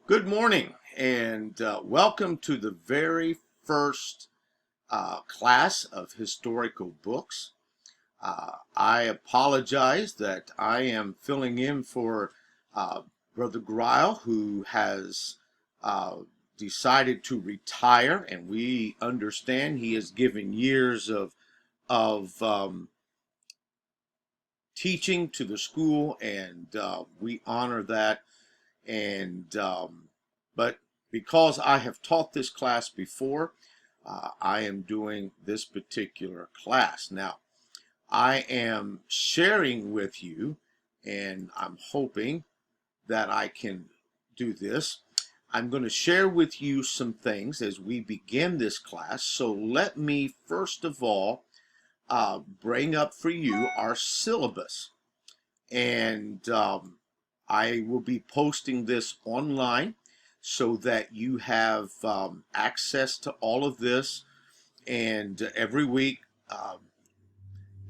Good morning and welcome to the very first class of historical books. I apologize that I am filling in for uh, Brother Grile, who has uh, decided to retire, and we understand he has given years of teaching to the school, and we honor that. And but because I have taught this class before, I am doing this particular class now. I am sharing with you, and I'm hoping that I can do this. I'm going to share with you some things as we begin this class. So let me first of all bring up for you our syllabus. And I will be posting this online so that you have access to all of this. And every week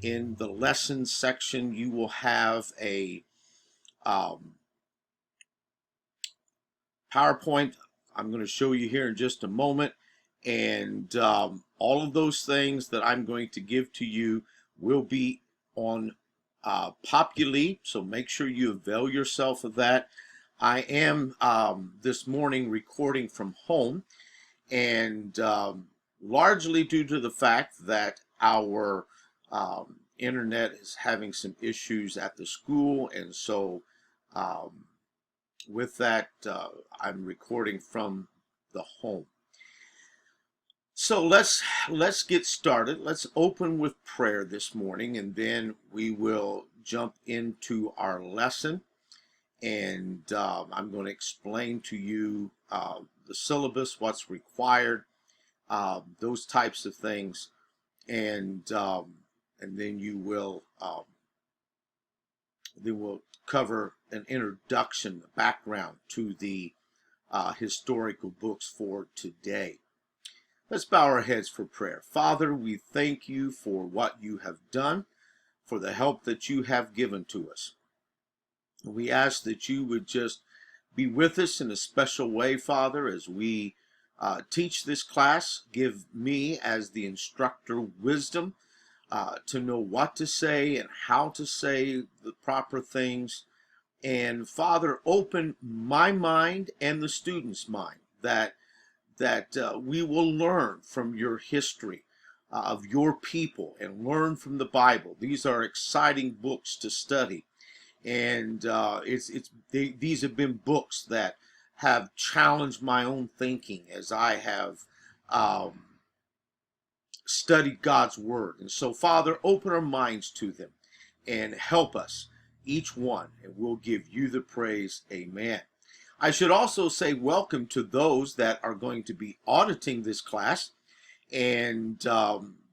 in the lesson section, you will have a um, PowerPoint. I'm going to show you here in just a moment. And all of those things that I'm going to give to you will be on Populi, so make sure you avail yourself of that. I am this morning recording from home, and largely due to the fact that our internet is having some issues at the school, and so um, with that, I'm recording from the home. So let's get started. Let's open with prayer this morning, and then we will jump into our lesson. And I'm going to explain to you the syllabus, what's required, those types of things, and then we'll cover an introduction, a background to the historical books for today. Let's bow our heads for prayer. Father, we thank you for what you have done, for the help that you have given to us. We ask that you would just be with us in a special way, Father, as we teach this class. Give me, as the instructor, wisdom to know what to say and how to say the proper things. And Father, open my mind and the student's mind that we will learn from your history of your people and learn from the Bible. These are exciting books to study, and these have been books that have challenged my own thinking as I have um, studied God's Word. And so, Father, open our minds to them and help us, each one, and we'll give you the praise. Amen. I should also say welcome to those that are going to be auditing this class, and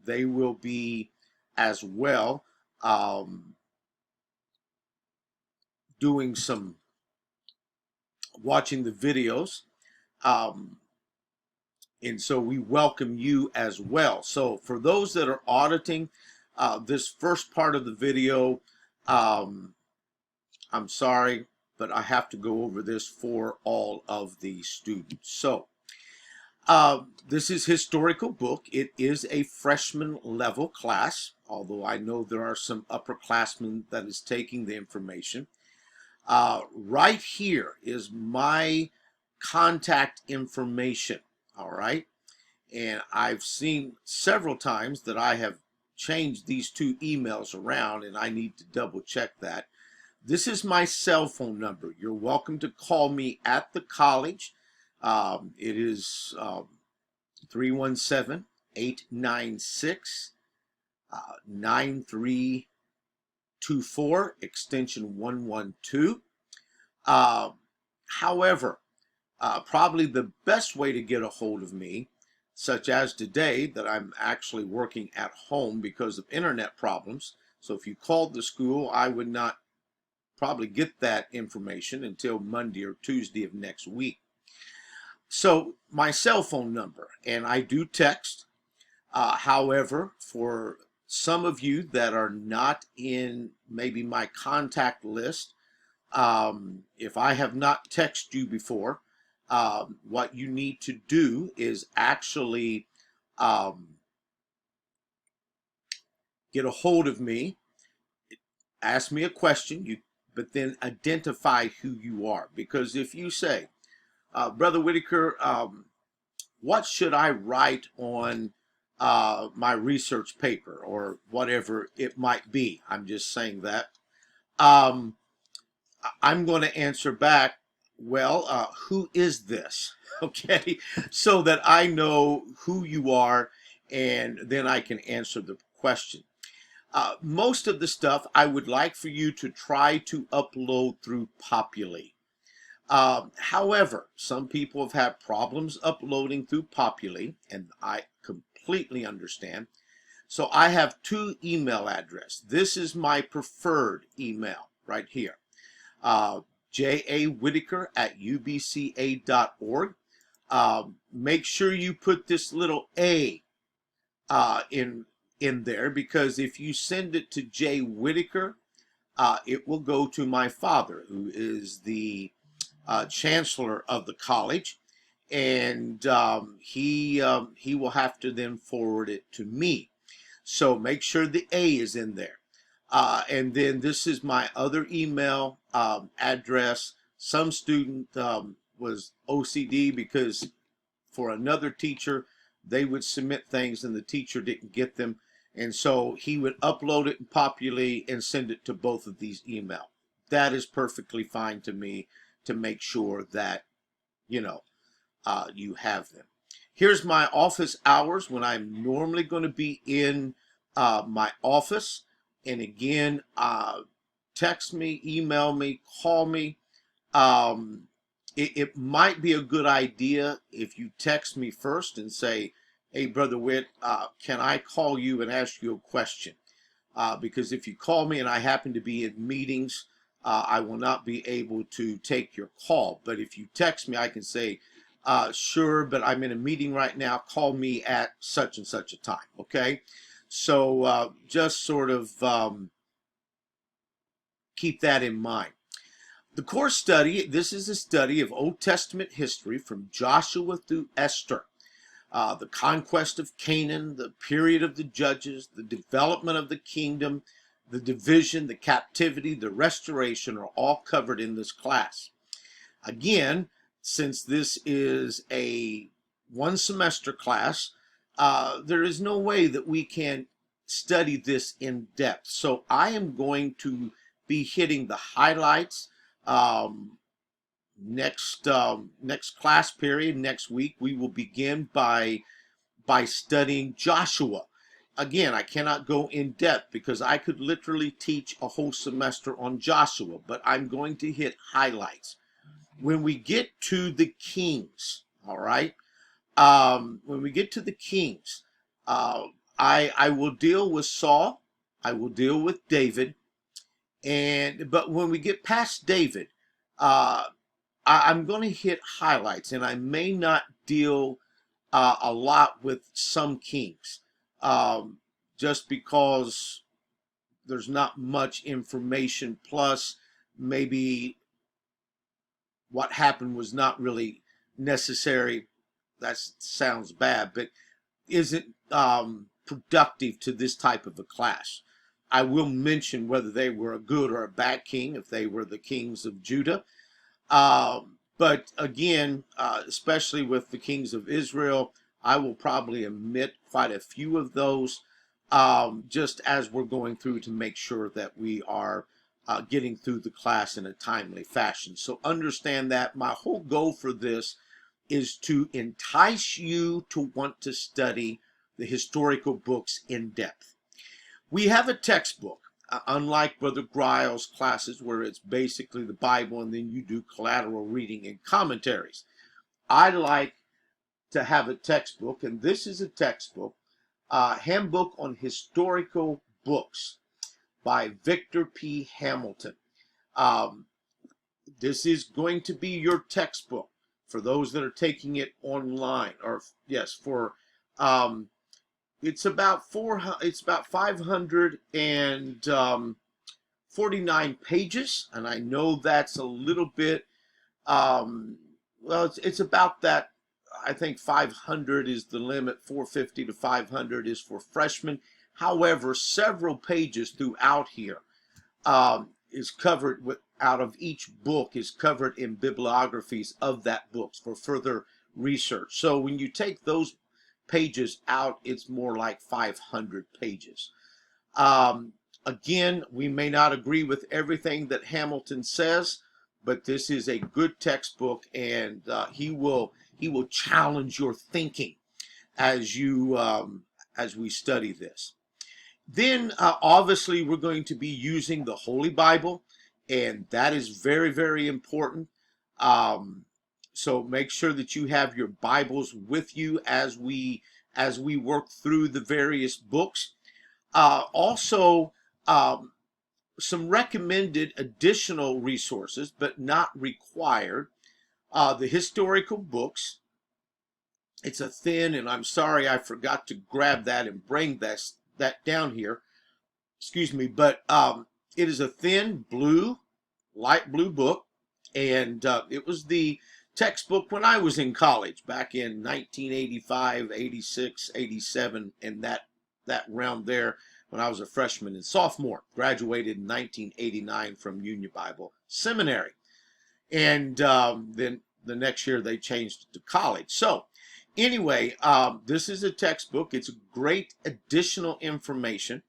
they will be as well doing some watching the videos. Um, and so we welcome you as well. So for those that are auditing this first part of the video, um, I'm sorry, but I have to go over this for all of the students. So this is historical book. It is a freshman level class, although I know there are some upperclassmen that is taking the information. Right here is my contact information, all right? And I've seen several times that I have changed these two emails around, and I need to double check that. This is my cell phone number. You're welcome to call me at the college. It is 317-896-9324, extension 112. However, probably the best way to get a hold of me, such as today that I'm actually working at home because of internet problems. So if you called the school, I would not probably get that information until Monday or Tuesday of next week. So my cell phone number, and I do text. However, for some of you that are not in maybe my contact list, if I have not texted you before, what you need to do is actually um, get a hold of me, ask me a question, but then identify who you are. Because if you say, Brother Whitaker, what should I write on my research paper or whatever it might be? I'm just saying that. Um, I'm going to answer back, well, who is this? Okay, so that I know who you are and then I can answer the question. Most of the stuff I would like for you to try to upload through Populi. However, some people have had problems uploading through Populi, and I completely understand. So I have two email addresses. This is my preferred email right here. jawhitaker@ubca.org. Make sure you put this little A in there, because if you send it to J. Whitaker, it will go to my father, who is the chancellor of the college, and he will have to then forward it to me. So make sure the A is in there. And then this is my other email address. Some student was OCD because for another teacher, they would submit things and the teacher didn't get them. And so he would upload it in Populi and send it to both of these emails. That is perfectly fine to me, to make sure that, you know, you have them. Here's my office hours when I'm normally going to be in my office. And again, text me, email me, call me. It might be a good idea if you text me first and say, hey, Brother Whit, can I call you and ask you a question? Because if you call me and I happen to be in meetings, I will not be able to take your call. But if you text me, I can say, sure, but I'm in a meeting right now. Call me at such and such a time, okay? So just sort of keep that in mind. The course study, this is a study of Old Testament history from Joshua through Esther. The conquest of Canaan, the period of the judges, the development of the kingdom, the division, the captivity, the restoration are all covered in this class. Again, since this is a one semester class, there is no way that we can study this in depth. So I am going to be hitting the highlights. Next class period, next week, we will begin by studying Joshua. Again, I cannot go in depth because I could literally teach a whole semester on Joshua, but I'm going to hit highlights. When we get to the Kings, all right, when we get to the Kings, I will deal with Saul, I will deal with David, but when we get past David, I'm going to hit highlights, and I may not deal a lot with some kings, just because there's not much information. Plus, maybe what happened was not really necessary. That sounds bad, but isn't productive to this type of a class. I will mention whether they were a good or a bad king, if they were the kings of Judah. But again, especially with the kings of Israel, I will probably omit quite a few of those, just as we're going through, to make sure that we are getting through the class in a timely fashion. So understand that my whole goal for this is to entice you to want to study the historical books in depth. We have a textbook. Unlike Brother Griles' classes, where it's basically the Bible and then you do collateral reading and commentaries, I like to have a textbook, and this is a textbook, Handbook on Historical Books by Victor P. Hamilton. This is going to be your textbook for those that are taking it online, or yes, for it's about 549 pages, and I know that's a little bit well, it's about that. I think 500 is the limit. 450 to 500 is for freshmen. However, several pages throughout here is covered with, out of each book is covered in bibliographies of that book for further research. So when you take those pages out, it's more like 500 pages. Again, we may not agree with everything that Hamilton says, but this is a good textbook, and he will challenge your thinking as you as we study this. Then obviously we're going to be using the Holy Bible, and that is very, very important. So make sure that you have your Bibles with you as we work through the various books. Also, some recommended additional resources, but not required. The historical books. It's a thin, and I'm sorry I forgot to grab that and bring that down here. Excuse me, but it is a thin blue, light blue book, and it was the textbook when I was in college back in 1985, 86, 87, and that round there when I was a freshman and sophomore. Graduated in 1989 from Union Bible Seminary, and then the next year they changed it to college. So anyway, this is a textbook. It's great additional information.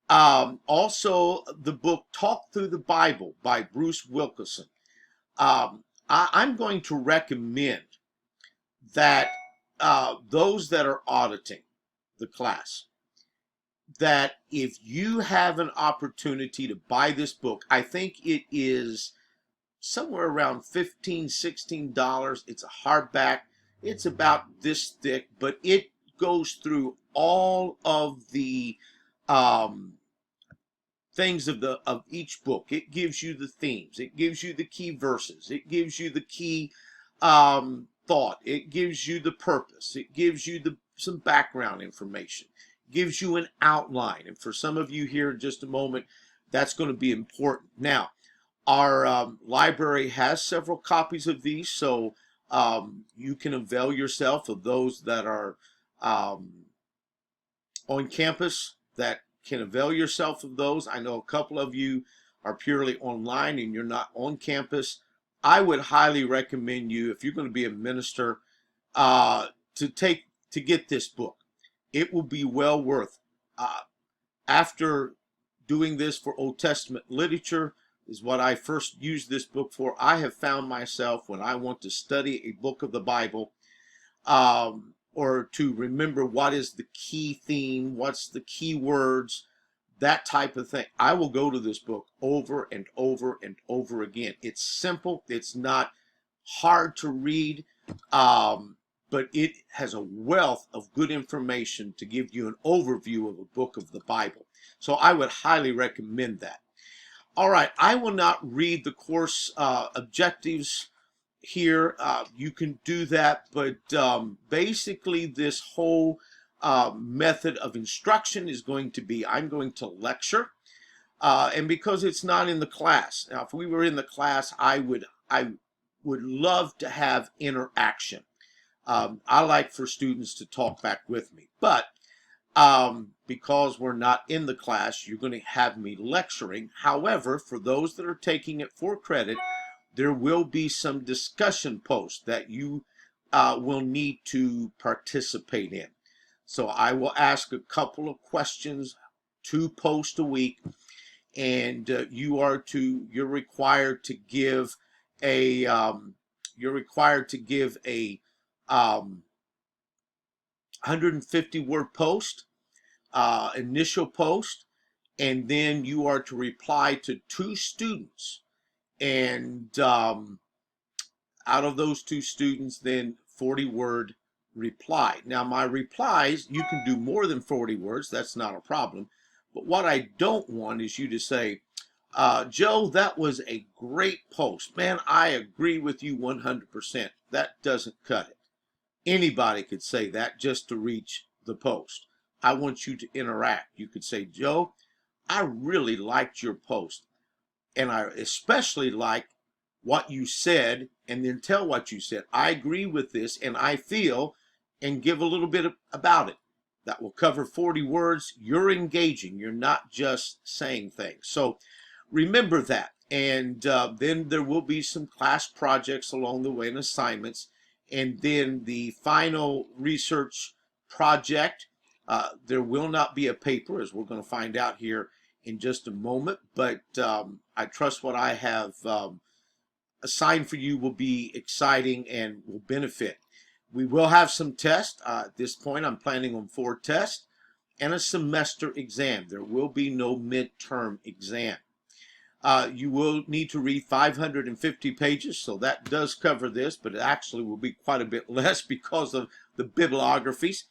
Also, the book Talk Through the Bible by Bruce Wilkinson. I'm going to recommend that those that are auditing the class, that if you have an opportunity to buy this book, I think it is somewhere around $15, $16. It's a hardback. It's about this thick, but it goes through all of the things of each book. It gives you the themes. It gives you the key verses. It gives you the key thought. It gives you the purpose. It gives you some background information. It gives you an outline. And for some of you here in just a moment, that's going to be important. Now, our library has several copies of these, so you can avail yourself of those that are on campus, that can avail yourself of those. I know a couple of you are purely online and you're not on campus. I would highly recommend you, if you're going to be a minister, to get this book. It will be well worth. After doing this for Old Testament literature, is what I first used this book for. I have found myself, when I want to study a book of the Bible, or to remember what is the key theme, what's the key words, that type of thing, I will go to this book over and over and over again. It's simple. It's not hard to read, but it has a wealth of good information to give you an overview of a book of the Bible. So I would highly recommend that. All right, I will not read the course objectives here. You can do that, but basically this whole method of instruction is going to be, I'm going to lecture, and because it's not in the class. Now, if we were in the class, I would love to have interaction. I like for students to talk back with me, but because we're not in the class, you're going to have me lecturing. However, for those that are taking it for credit, there will be some discussion posts that you will need to participate in. So I will ask a couple of questions, 2 posts a week, and you're required to give a 150 word post, initial post, and then you are to reply to 2 students. And out of those 2 students, then 40-word reply. Now, my replies, you can do more than 40 words. That's not a problem. But what I don't want is you to say, Joe, that was a great post. Man, I agree with you 100%. That doesn't cut it. Anybody could say that just to reach the post. I want you to interact. You could say, Joe, I really liked your post. And I especially like what you said and then tell what you said. I agree with this and I feel, and give a little bit about it. That will cover 40 words. You're engaging. You're not just saying things. So remember that. And then there will be some class projects along the way and assignments. And then the final research project, there will not be a paper, as we're going to find out here in just a moment. But I trust what I have assigned for you will be exciting and will benefit. We will have some tests. At this point, I'm planning on 4 tests and a semester exam. There will be no midterm exam. You will need to read 550 pages, so that does cover this, but it actually will be quite a bit less because of the bibliographies.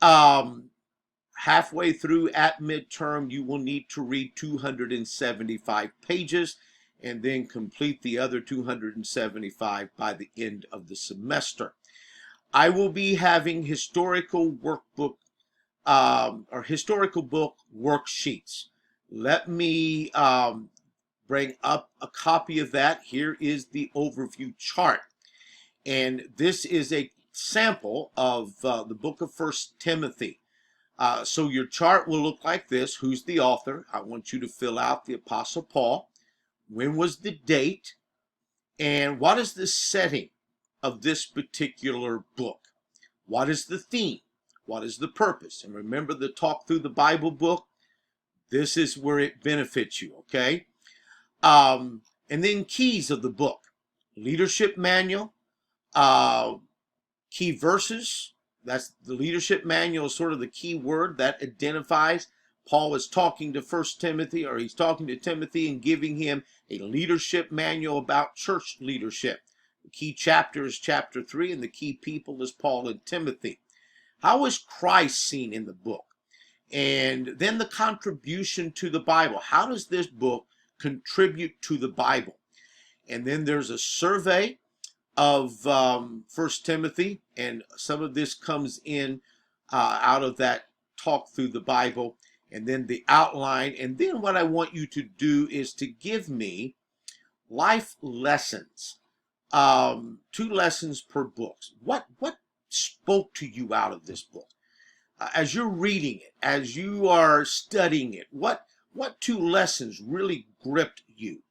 Halfway through at midterm, you will need to read 275 pages and then complete the other 275 by the end of the semester. I will be having historical workbook or historical book worksheets. Let me bring up a copy of that. Here is the overview chart. And this is a sample of the book of 1 Timothy. So your chart will look like this. Who's the author? I want you to fill out the Apostle Paul. When was the date? And what is the setting of this particular book? What is the theme? What is the purpose? And remember the Talk Through the Bible book? This is where it benefits you, okay? And then keys of the book. Leadership manual, key verses. That's the leadership manual is sort of the key word that identifies Paul is talking to 1 Timothy, or he's talking to Timothy and giving him a leadership manual about church leadership. The key chapter is chapter 3, and the key people is Paul and Timothy. How is Christ seen in the book? And then the contribution to the Bible. How does this book contribute to the Bible? And then there's a survey of 1 Timothy, and some of this comes in out of that Talk Through the Bible, and then the outline. And then what I want you to do is to give me life lessons, 2 lessons per book. What spoke to you out of this book? As you're reading it, as you are studying it, what 2 lessons really gripped you?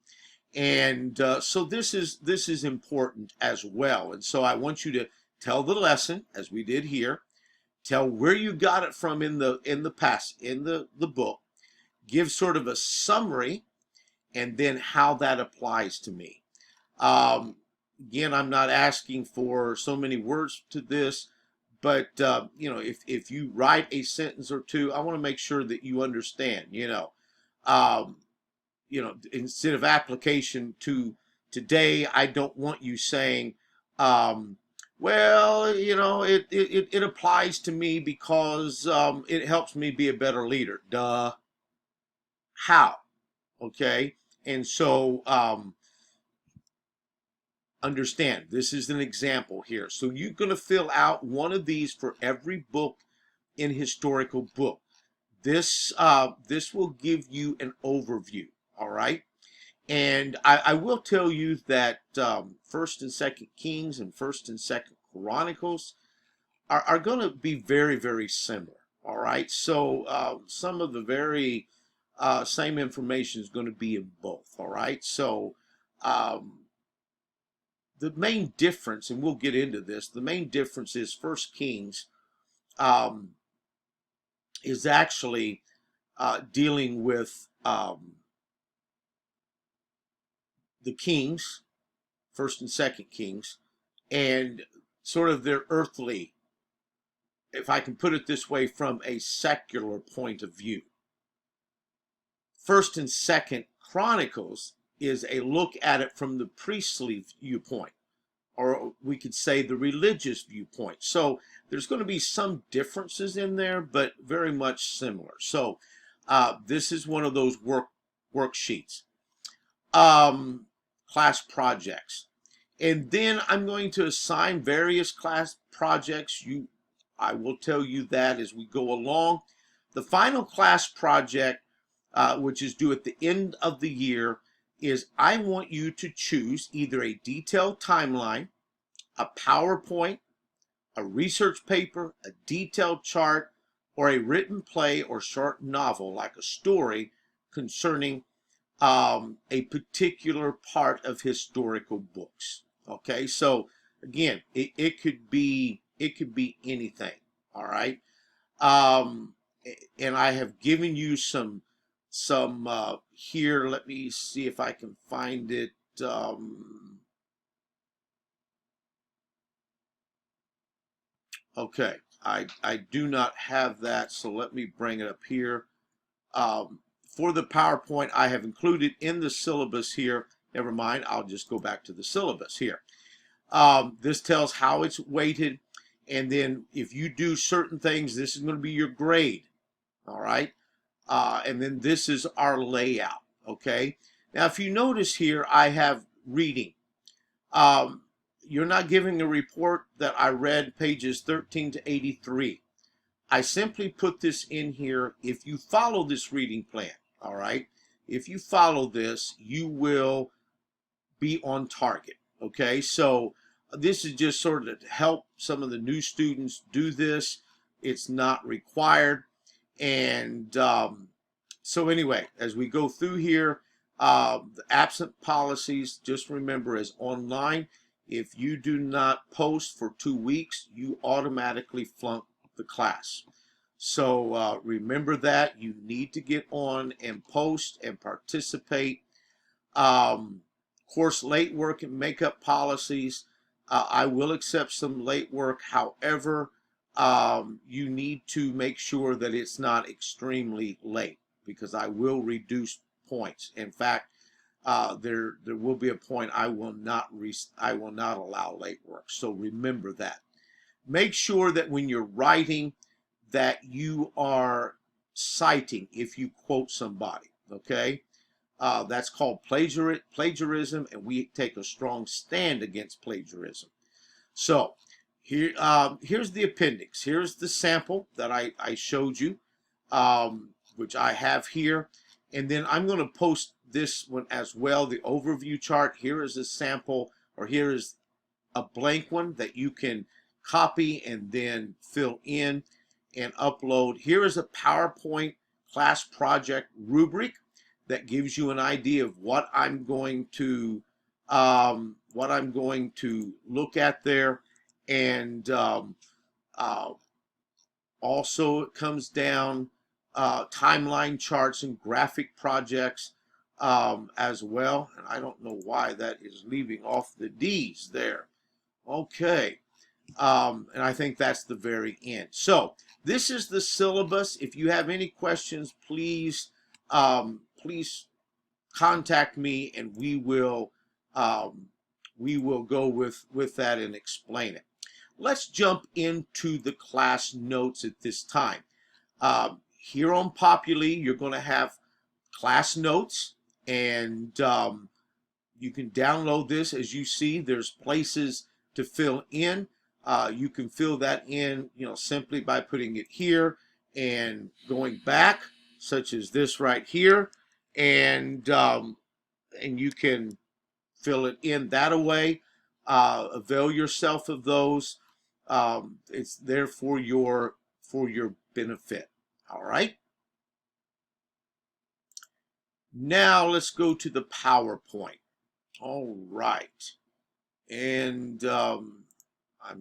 And so this is important as well. And so I want you to tell the lesson, as we did here, tell where you got it from in the book, give sort of a summary, and then how that applies to me. Again, I'm not asking for so many words to this, but if you write a sentence or 2, I want to make sure that you understand. Instead of application to today, I don't want you saying, well, it applies to me because it helps me be a better leader. Duh. How? Okay. And so understand, this is an example here. So you're going to fill out one of these for every book in historical book. This will give you an overview. All right. And I will tell you that 1st and 2nd Kings and 1st and 2nd Chronicles are going to be very, very similar. All right. So some of the very same information is going to be in both. All right. So the main difference, and we'll get into this, the main difference is 1st Kings is actually dealing with the kings, 1st and 2nd Kings, and sort of their earthly, if I can put it this way, from a secular point of view. 1st and 2nd Chronicles is a look at it from the priestly viewpoint, or we could say the religious viewpoint. So there's going to be some differences in there, but very much similar. So this is one of those worksheets. Class projects. And then I'm going to assign various class projects. I will tell you that as we go along. The final class project, which is due at the end of the year, is I want you to choose either a detailed timeline, a PowerPoint, a research paper, a detailed chart, or a written play or short novel like a story concerning a particular part of historical books. Okay, so again, it could be anything. All right, um, and I have given you some here. Let me see if I can find it. Okay, I do not have that, so let me bring it up here. For the PowerPoint, I have included in the syllabus here. Never mind, I'll just go back to the syllabus here. This tells how it's weighted, and then if you do certain things, this is going to be your grade. All right, and then this is our layout. Okay, now if you notice here, I have reading. Um, you're not giving a report that I read pages 13 to 83. I simply put this in here. If you follow this reading plan, all right, if you follow this, you will be on target. Okay, so this is just sort of to help some of the new students do this. It's not required. And so anyway, as we go through here, the absent policies, just remember, is online. If you do not post for 2 weeks, you automatically flunk the class. So remember that you need to get on and post and participate. Of course, late work and makeup policies. I will accept some late work. However, you need to make sure that it's not extremely late, because I will reduce points. In fact, there will be a point I will not allow late work. So remember that. Make sure that when you're writing that you are citing if you quote somebody. Okay, that's called plagiarism, and we take a strong stand against plagiarism. So here, here's the appendix. Here's the sample that I showed you, which I have here. And then I'm going to post this one as well, the overview chart. Here is a sample, or here is a blank one that you can copy and then fill in and upload. Here is a PowerPoint class project rubric that gives you an idea of what I'm going to look at there. And also it comes down timeline charts and graphic projects as well. And I don't know why that is leaving off the D's there. Okay. And I think that's the very end. So this is the syllabus. If you have any questions, please please contact me, and we will go with that and explain it. Let's jump into the class notes at this time. Here on Populi, you're going to have class notes, and you can download this. As you see, there's places to fill in. You can fill that in, simply by putting it here and going back, such as this right here, and you can fill it in that way. Avail yourself of those. It's there for your benefit. All right. Now let's go to the PowerPoint. All right. And I'm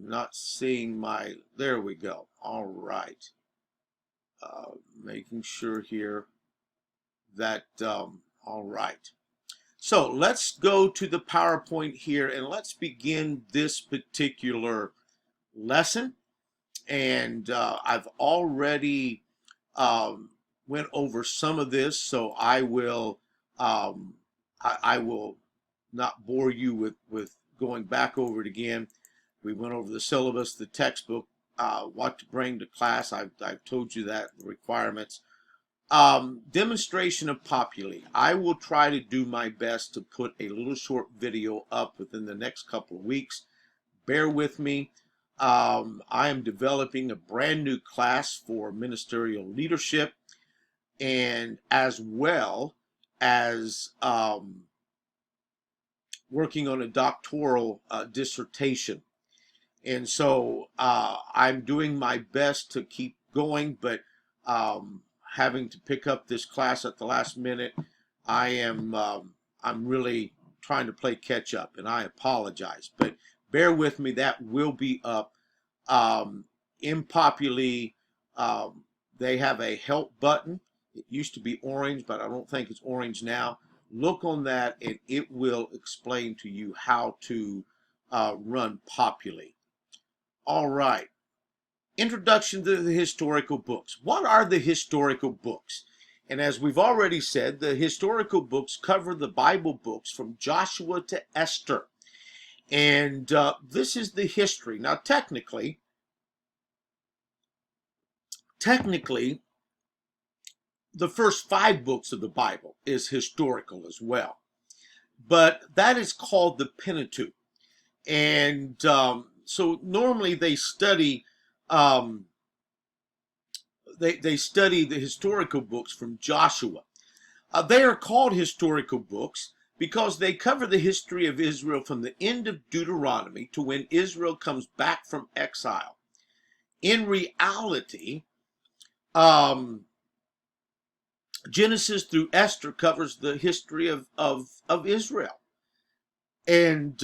not seeing my, there we go. All right. Making sure here that, all right. So let's go to the PowerPoint here, and let's begin this particular lesson. And I've already went over some of this, so I will not bore you with going back over it again. We went over the syllabus, the textbook, what to bring to class. I've told you that, the requirements. Demonstration of Populi. I will try to do my best to put a little short video up within the next couple of weeks. Bear with me. I am developing a brand new class for ministerial leadership, and as well as working on a doctoral dissertation. And so I'm doing my best to keep going, but having to pick up this class at the last minute, I'm really trying to play catch up, and I apologize. But bear with me, that will be up. In Populi, they have a help button. It used to be orange, but I don't think it's orange now. Look on that, and it will explain to you how to run Populi. All right. Introduction to the historical books. What are the historical books? And as we've already said, the historical books cover the Bible books from Joshua to Esther. And this is the history. Now, technically, the first 5 books of the Bible is historical as well. But that is called the Pentateuch. And so normally they study they study the historical books from Joshua. They are called historical books because they cover the history of Israel from the end of Deuteronomy to when Israel comes back from exile. In reality, Genesis through Esther covers the history of Israel. And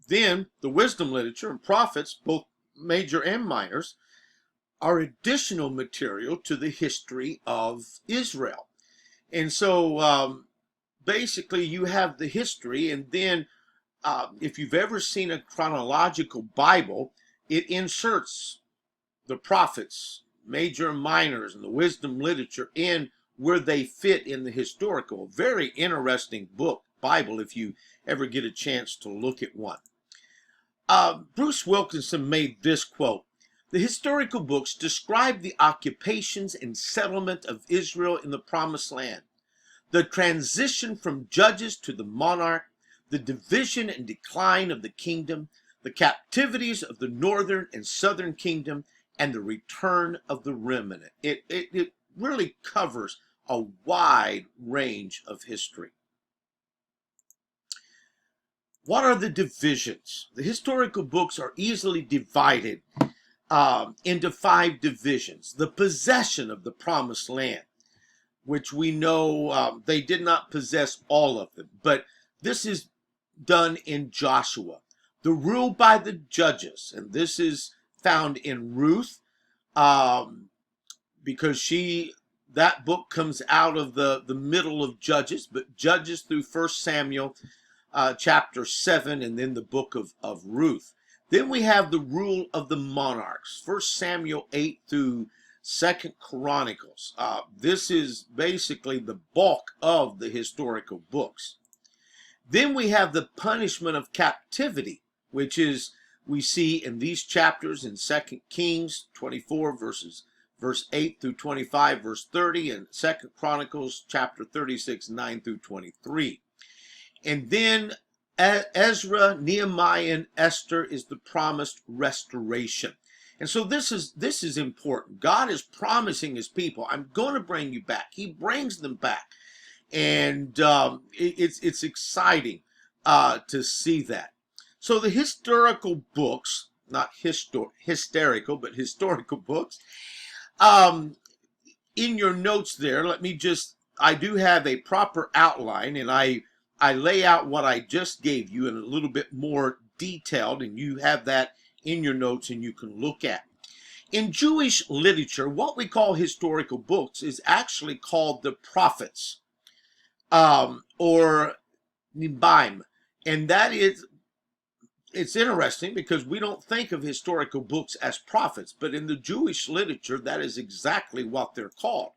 then the wisdom literature and prophets, both major and minors, are additional material to the history of Israel. And so basically you have the history, and then if you've ever seen a chronological Bible, it inserts the prophets, major and minors, and the wisdom literature in where they fit in the historical. Very interesting book, Bible, if you ever get a chance to look at one. Bruce Wilkinson made this quote: "The historical books describe the occupations and settlement of Israel in the Promised Land, the transition from judges to the monarch, the division and decline of the kingdom, the captivities of the northern and southern kingdom, and the return of the remnant." It really covers a wide range of history. What are the divisions? The historical books are easily divided into 5 divisions. The possession of the Promised Land, which we know they did not possess all of them, but this is done in Joshua. The rule by the judges, and this is found in Ruth, because that book comes out of the middle of Judges, but Judges through 1 Samuel chapter 7, and then the book of Ruth. Then we have the rule of the monarchs, 1 Samuel 8 through 2 Chronicles. This is basically the bulk of the historical books. Then we have the punishment of captivity, which is we see in these chapters in 2 Kings 24 verse 8 through 25, verse 30, and 2 Chronicles chapter 36, 9 through 23. And then Ezra, Nehemiah, and Esther is the promised restoration. And so this is important. God is promising his people, I'm going to bring you back. He brings them back. And it's exciting to see that. So the historical books, not hysterical, but historical books, in your notes there, I do have a proper outline, and I lay out what I just gave you in a little bit more detailed, and you have that in your notes and you can look at. In Jewish literature, what we call historical books is actually called the prophets, or Nibaim. And it's interesting because we don't think of historical books as prophets, but in the Jewish literature, that is exactly what they're called.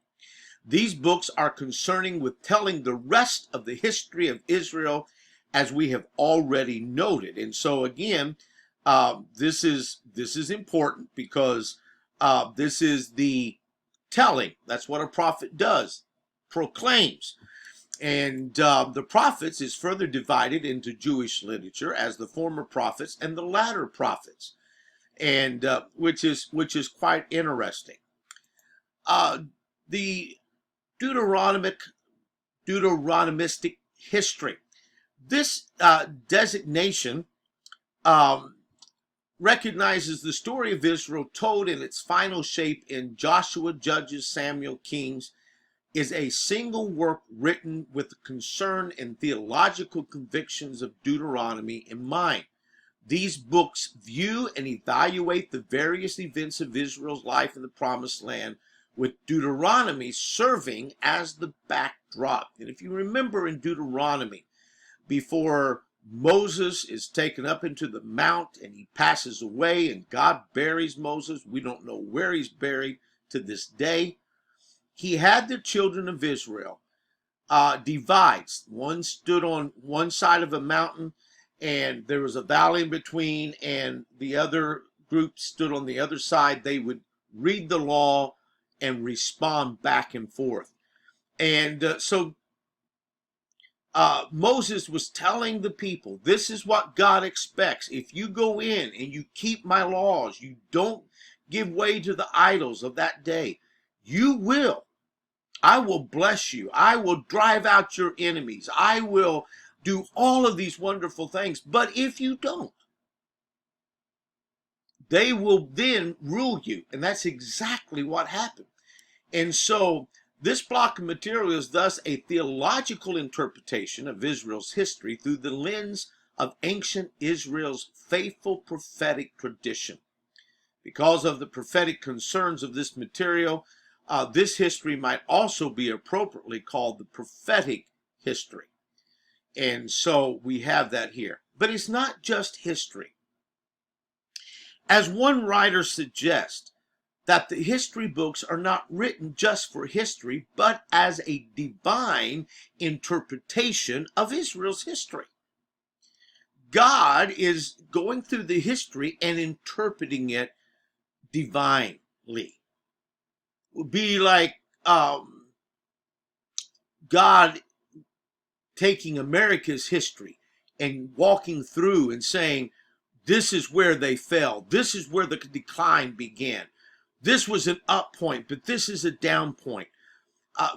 These books are concerning with telling the rest of the history of Israel, as we have already noted. And so again, this is important because this is the telling. That's what a prophet does, proclaims. And the prophets is further divided into Jewish literature as the former prophets and the latter prophets, and which is quite interesting. The Deuteronomistic history. This designation um, recognizes the story of Israel told in its final shape in Joshua, Judges, Samuel, Kings, is a single work written with the concern and theological convictions of Deuteronomy in mind. These books view and evaluate the various events of Israel's life in the Promised Land, with Deuteronomy serving as the backdrop. And if you remember in Deuteronomy, before Moses is taken up into the mount and he passes away and God buries Moses, we don't know where he's buried to this day. He had the children of Israel divides. One stood on one side of a mountain and there was a valley in between, and the other group stood on the other side. They would read the law and respond back and forth. And so Moses was telling the people, this is what God expects. If you go in and you keep my laws, you don't give way to the idols of that day, I will bless you. I will drive out your enemies. I will do all of these wonderful things. But if you don't, they will then rule you. And that's exactly what happened. And so this block of material is thus a theological interpretation of Israel's history through the lens of ancient Israel's faithful prophetic tradition. Because of the prophetic concerns of this material, this history might also be appropriately called the prophetic history. And so we have that here. But it's not just history. As one writer suggests, that the history books are not written just for history, but as a divine interpretation of Israel's history. God is going through the history and interpreting it divinely. It would be like God taking America's history and walking through and saying, this is where they fell. This is where the decline began. This was an up point, but this is a down point.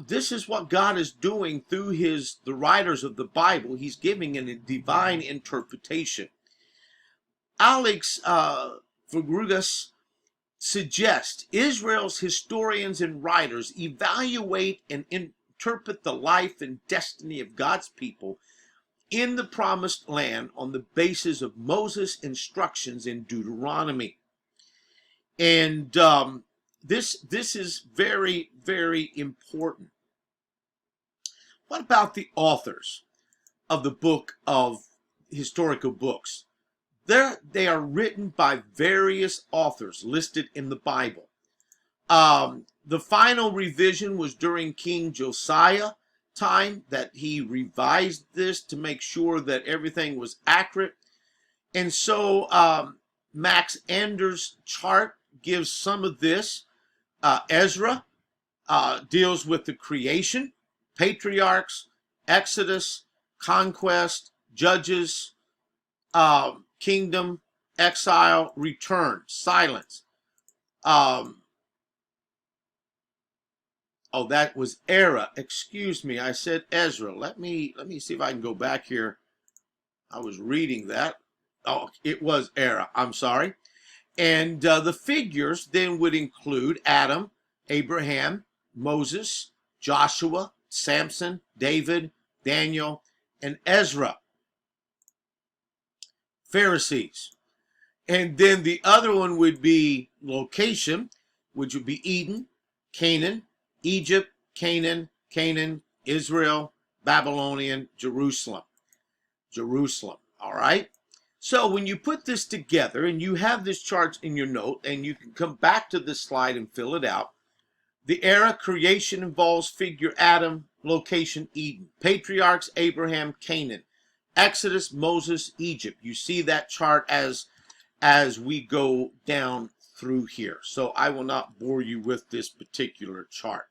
This is what God is doing through the writers of the Bible. He's giving a divine interpretation. Alex Vergrugas suggests Israel's historians and writers evaluate and interpret the life and destiny of God's people in the Promised Land on the basis of Moses' instructions in Deuteronomy. And this is very, very important. What about the authors of the book of historical books? They are written by various authors listed in the Bible. The final revision was during King Josiah time, that he revised this to make sure that everything was accurate. And so Max Anders' chart gives some of this. Ezra deals with the creation, patriarchs, Exodus, conquest, judges, kingdom, exile, return, silence. Oh, that was Era. Excuse me, I said Ezra. Let me see if I can go back here. I was reading that. Oh, it was Era. I'm sorry. And the figures then would include Adam, Abraham, Moses, Joshua, Samson, David, Daniel, and Ezra. Pharisees. And then the other one would be location, which would be Eden, Canaan, Egypt, Canaan, Israel, Babylonian, Jerusalem. All right? So when you put this together and you have this chart in your note and you can come back to this slide and fill it out, the era creation involves figure Adam, location Eden, patriarchs Abraham, Canaan, Exodus, Moses, Egypt. You see that chart as we go down through here. So I will not bore you with this particular chart,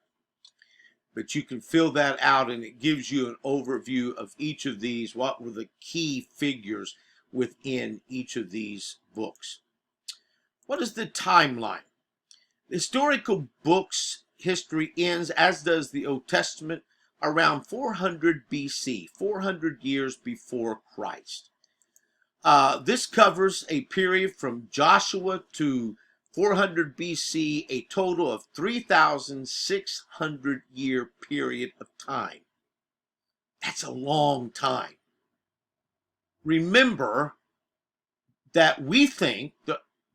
but you can fill that out and it gives you an overview of each of these. What were the key figures within each of these books? What is the timeline? The historical books history ends, as does the Old Testament, around 400 BC, 400 years before Christ. This covers a period from Joshua to 400 BC, a total of 3,600 year period of time. That's a long time. Remember that we think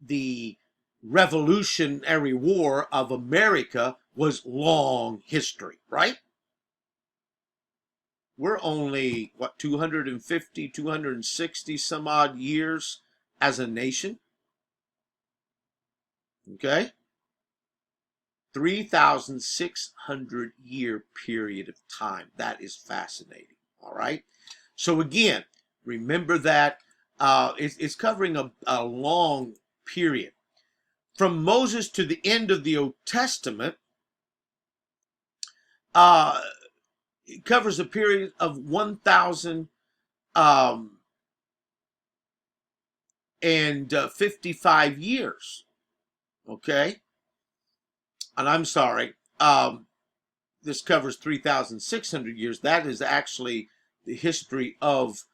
the Revolutionary War of America was long history, right? We're only, 250, 260 some odd years as a nation. Okay? 3,600 year period of time. That is fascinating. All right? So again, remember that it's covering a long period. From Moses to the end of the Old Testament, it covers a period of 1,055 years. Okay? And I'm sorry, this covers 3,600 years. That is actually the history of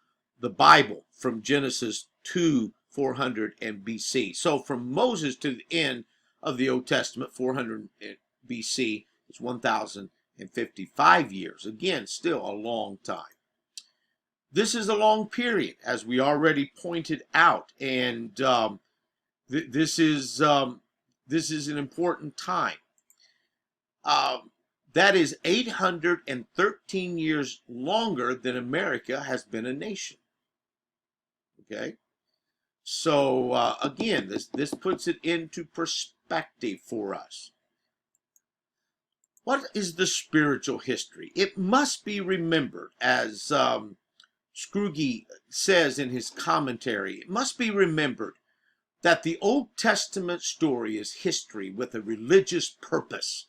the Bible from Genesis to 400 and BC. So from Moses to the end of the Old Testament, 400 BC, it's 1,055 years. Again, still a long time. This is a long period, as we already pointed out, and this is an important time. That is 813 years longer than America has been a nation. Okay? So, again, this puts it into perspective for us. What is the spiritual history? It must be remembered, as Scrooge says in his commentary, it must be remembered that the Old Testament story is history with a religious purpose,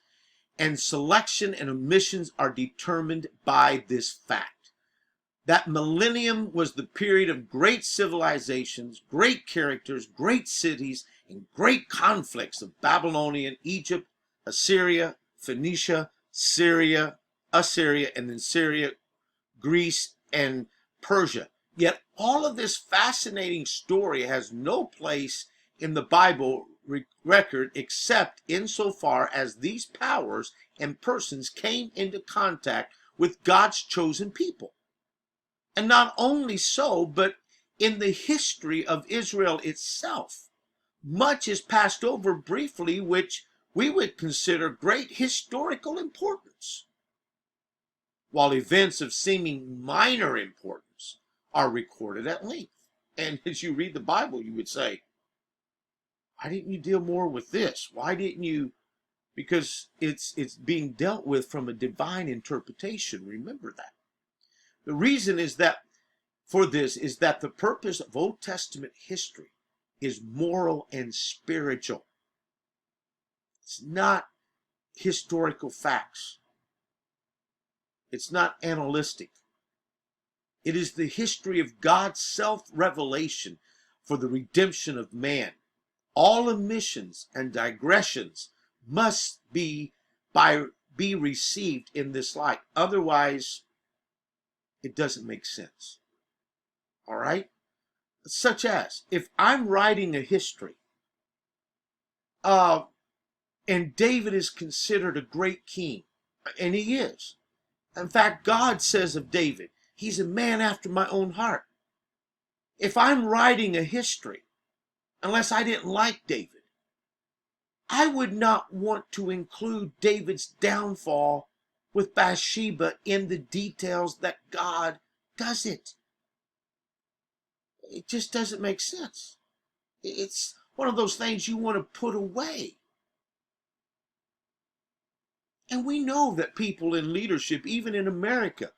and selection and omissions are determined by this fact. That millennium was the period of great civilizations, great characters, great cities, and great conflicts of Babylonian, Egypt, Assyria, Phoenicia, Syria, Assyria, and then Syria, Greece, and Persia. Yet all of this fascinating story has no place in the Bible record except insofar as these powers and persons came into contact with God's chosen people. And not only so, but in the history of Israel itself, much is passed over briefly, which we would consider great historical importance, while events of seeming minor importance are recorded at length. And as you read the Bible, you would say, why didn't you deal more with this? Why didn't you? Because it's being dealt with from a divine interpretation. Remember that. The reason is that for this is that the purpose of Old Testament history is moral and spiritual. It's not historical facts. It's not analytic. It is the history of God's self-revelation for the redemption of man. All omissions and digressions must be received in this light. Otherwise, it doesn't make sense. All right? Such as, if I'm writing a history, and David is considered a great king, and he is. In fact, God says of David, he's a man after my own heart. If I'm writing a history, unless I didn't like David, I would not want to include David's downfall with Bathsheba in the details that God does it. It just doesn't make sense. It's one of those things you want to put away. And we know that people in leadership, even in America,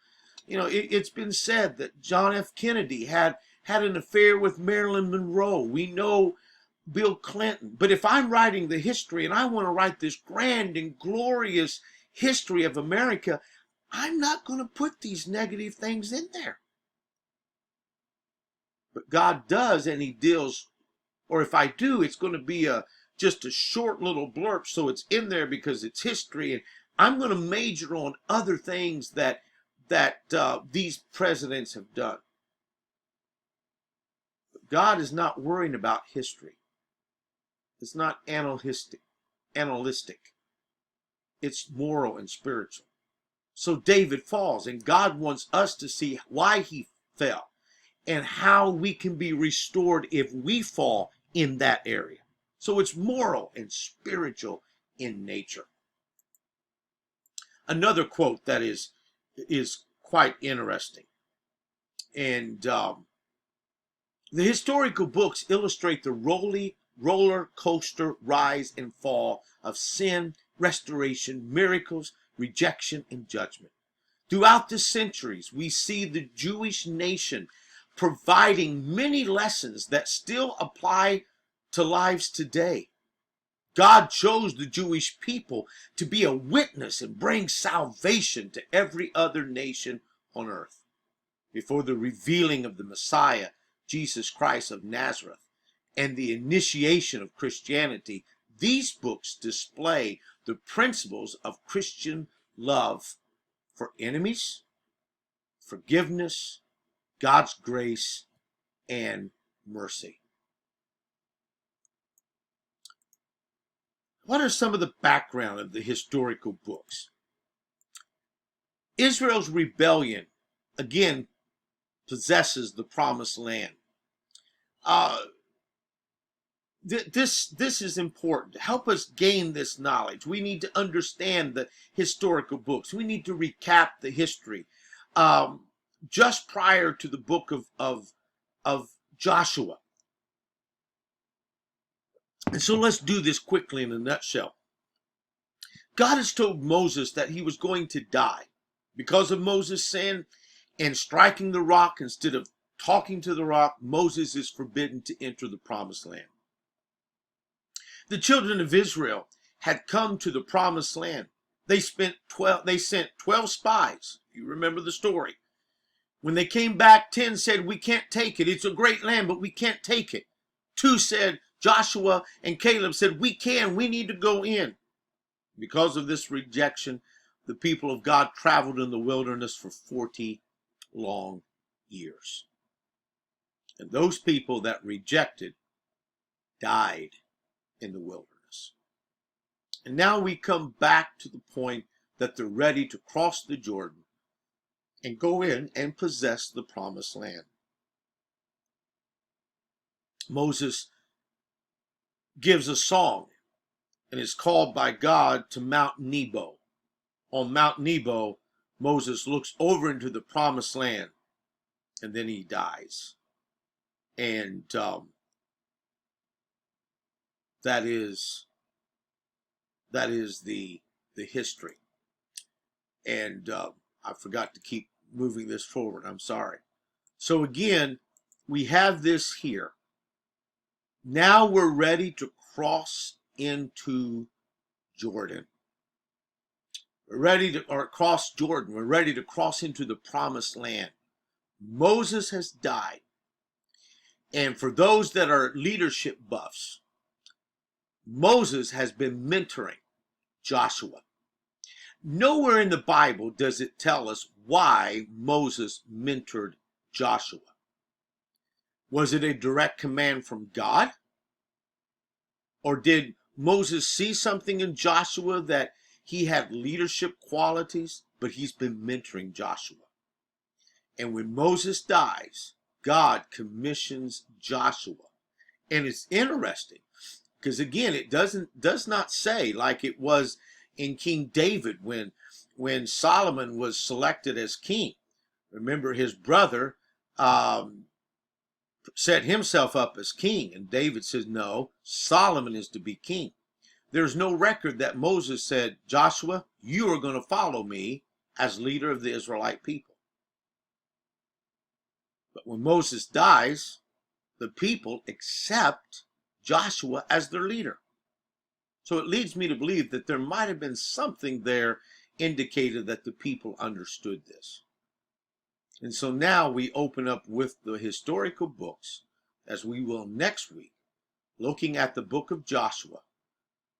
it's been said that John F. Kennedy had an affair with Marilyn Monroe. We know Bill Clinton. But if I'm writing the history and I want to write this grand and glorious history of America, I'm not going to put these negative things in there. But God does, and he deals, or if I do, it's going to be just a short little blurb, so it's in there because it's history, I'm going to major on other things that these presidents have done. But God is not worrying about history. It's not analytic. It's moral and spiritual. So David falls, and God wants us to see why he fell and how we can be restored if we fall in that area. So it's moral and spiritual in nature. Another quote that is quite interesting. And the historical books illustrate the roller coaster rise and fall of sin, restoration, miracles, rejection, and judgment. Throughout the centuries, we see the Jewish nation providing many lessons that still apply to lives today. God chose the Jewish people to be a witness and bring salvation to every other nation on earth. Before the revealing of the Messiah, Jesus Christ of Nazareth, and the initiation of Christianity, these books display the principles of Christian love for enemies, forgiveness, God's grace, and mercy. What are some of the background of the historical books? Israel's rebellion, again, possesses the promised land. This is important to help us gain this knowledge. We need to understand the historical books. We need to recap the history. Just prior to the book of Joshua. And so let's do this quickly in a nutshell. God has told Moses that he was going to die because of Moses' sin and striking the rock instead of talking to the rock. Moses is forbidden to enter the promised land. The children of Israel had come to the promised land. They sent 12 spies. You remember the story. When they came back, 10 said, we can't take it. It's a great land, but we can't take it. 2 said, Joshua and Caleb said, we need to go in. Because of this rejection, the people of God traveled in the wilderness for 40 long years. And those people that rejected died in the wilderness. And now we come back to the point that they're ready to cross the Jordan and go in and possess the promised land. Moses gives a song and is called by God to Mount Nebo. On Mount Nebo, Moses looks over into the promised land and then he dies. And that is the history. And I forgot to keep moving this forward. I'm sorry. So again, we have this here. Now we're ready to cross into Jordan. We're ready to cross Jordan. We're ready to cross into the promised land. Moses has died. And for those that are leadership buffs, Moses has been mentoring Joshua. Nowhere in the Bible does it tell us why Moses mentored Joshua. Was it a direct command from God? Or did Moses see something in Joshua that he had leadership qualities, but he's been mentoring Joshua? And when Moses dies, God commissions Joshua. And it's interesting because again, it does not say like it was in King David when Solomon was selected as king. Remember, his brother set himself up as king, and David says, no, Solomon is to be king. There's no record that Moses said, Joshua, you are going to follow me as leader of the Israelite people. But when Moses dies, the people accept Joshua as their leader. So it leads me to believe that there might have been something there indicated that the people understood this. And so now we open up with the historical books, as we will next week, looking at the book of Joshua,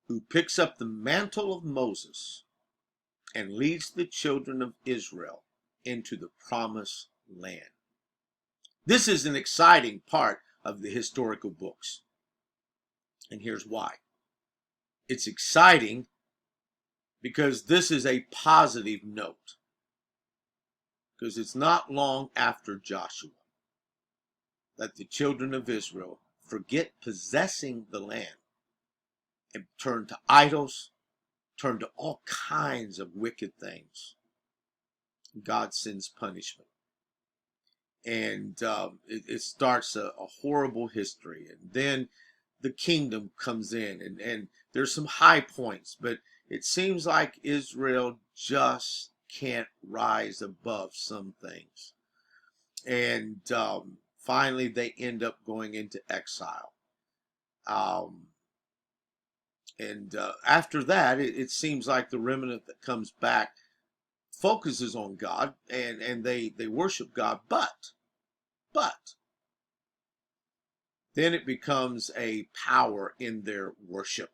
who picks up the mantle of Moses and leads the children of Israel into the promised land. This is an exciting part of the historical books. And here's why. It's exciting because this is a positive note. Because it's not long after Joshua that the children of Israel forget possessing the land and turn to idols, turn to all kinds of wicked things. God sends punishment. And it starts a horrible history. And then the kingdom comes in, and there's some high points, but it seems like Israel just can't rise above some things. And finally, they end up going into exile. And after that, it seems like the remnant that comes back focuses on God, and they worship God, but then it becomes a power in their worship.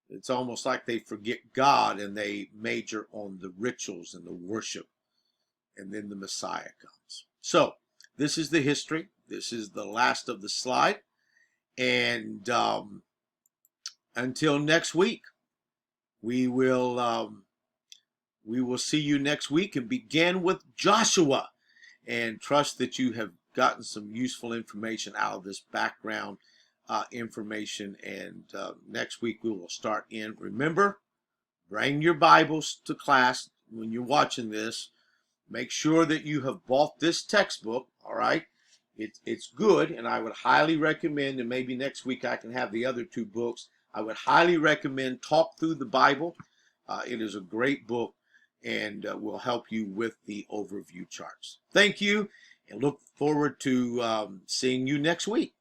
It's almost like they forget God and they major on the rituals and the worship, and then the Messiah comes. So this is the history. This is the last of the slide, and until next week, we will see you next week and begin with Joshua, and trust that you have gotten some useful information out of this background information. And next week we will start in. Remember, bring your Bibles to class when you're watching this. Make sure that you have bought this textbook. All right, it's good, and I would highly recommend, and maybe next week I can have the other two books. I would highly recommend Talk Through the Bible. It is a great book, and will help you with the overview charts. Thank you, and look forward to seeing you next week.